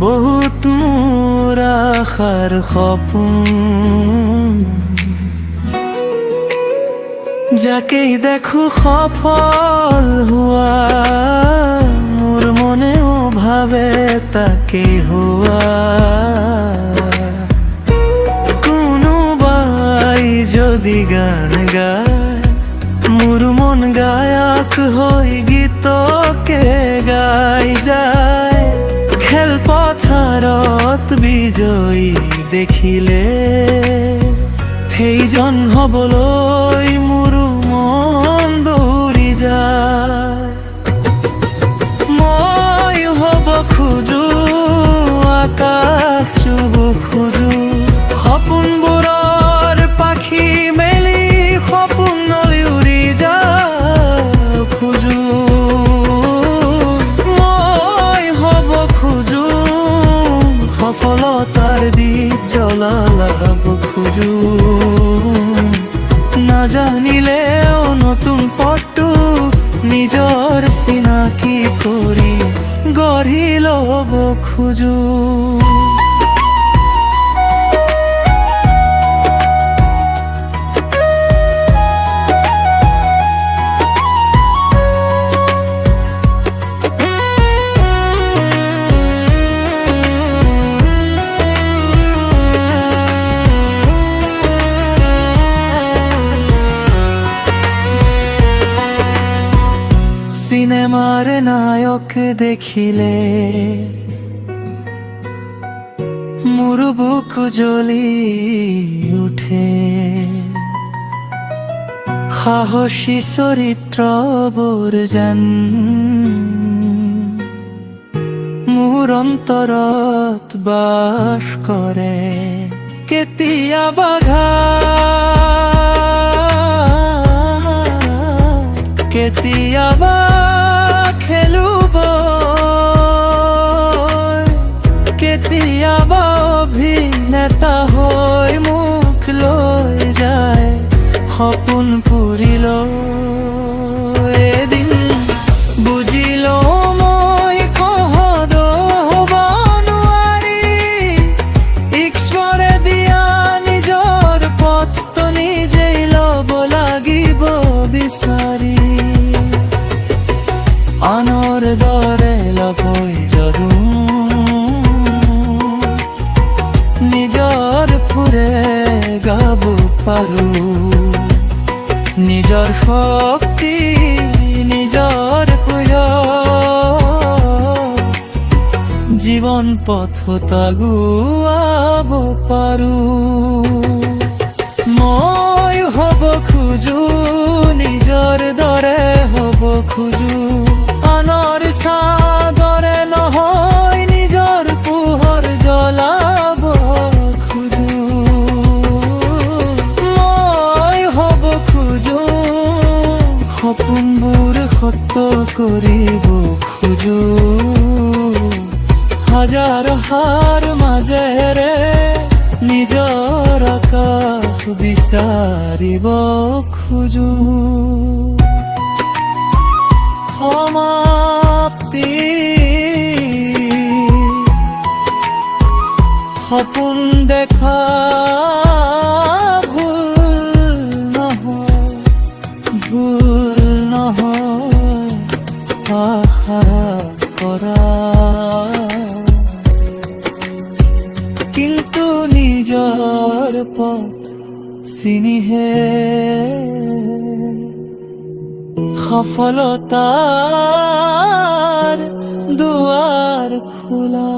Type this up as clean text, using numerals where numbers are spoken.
বহুত মোৰ আশাৰ সপোন, যাকেই দেখো সফল হোৱা, মোৰ মনেও ভাবে তাকেই হোৱা। কোনোবাই যদি গান গায়, মোৰ মন গায়ক হৈ গীতকে গাই যায়। খেলপথাৰত বিজয়ী দেখিলে, সেইজন হবলৈ মোৰো মন দৌৰি যায়। মই হ'ব খোজো, আকাশ চুব খোজো, সপোনবোৰৰ পাখি মেলি সপোনলৈ উৰি যাব খোজো। মই হ'ব খোজো, সফলতাৰ দীপ জ্বলাব খোজো। নাজানিলেও নতুন পথটো নিজৰ চিনাকি কৰি গঢ়ি ল'ব খোজো। সিনেমার নায়ক দেখিলে মোৰ বুক জ্বলি উঠে। সাহসী চৰিত্ৰবোৰ যেন মোৰ অন্তৰত বাস কৰে। কেতিয়াবা কেতিয়াবা খেলুব, কেতিয়াবা অভিনেতা হৈ মোক লৈ যায় সপোন পুৰিল। এদিন বুজিলো মই সহজ হ'ব নোৱাৰি, ঈশ্বৰে দিয়া নিজৰ পথটো নিজেই ল'ব লাগিব বিচাৰি। আনৰ দৰে লভৈ যদু নিজৰ ফুৰে গাব পাৰো। নিজৰ শক্তি নিজৰ জীৱন পথত আগুৱাব পাৰো। মই হ'ব খোজো, নিজৰ দৰে হ'ব খোজো। আনৰ চাদৰে নহয় নিজৰ পোহৰ জ্বলাব খোজো। মই হ'ব খোজো, সপোনবোৰ সত্য কৰিব খোজো। হাজাৰ হাৰ মাজেৰে নিজৰ আকাশ বিচাৰিব খোজো। সমাপ্তি সপোন দেখা ভুল নহয়, ভুল নহয় আশা কৰা। কিন্তু নিজৰ পথ চিনিহে সফলতাৰ দুৱাৰ খোলা।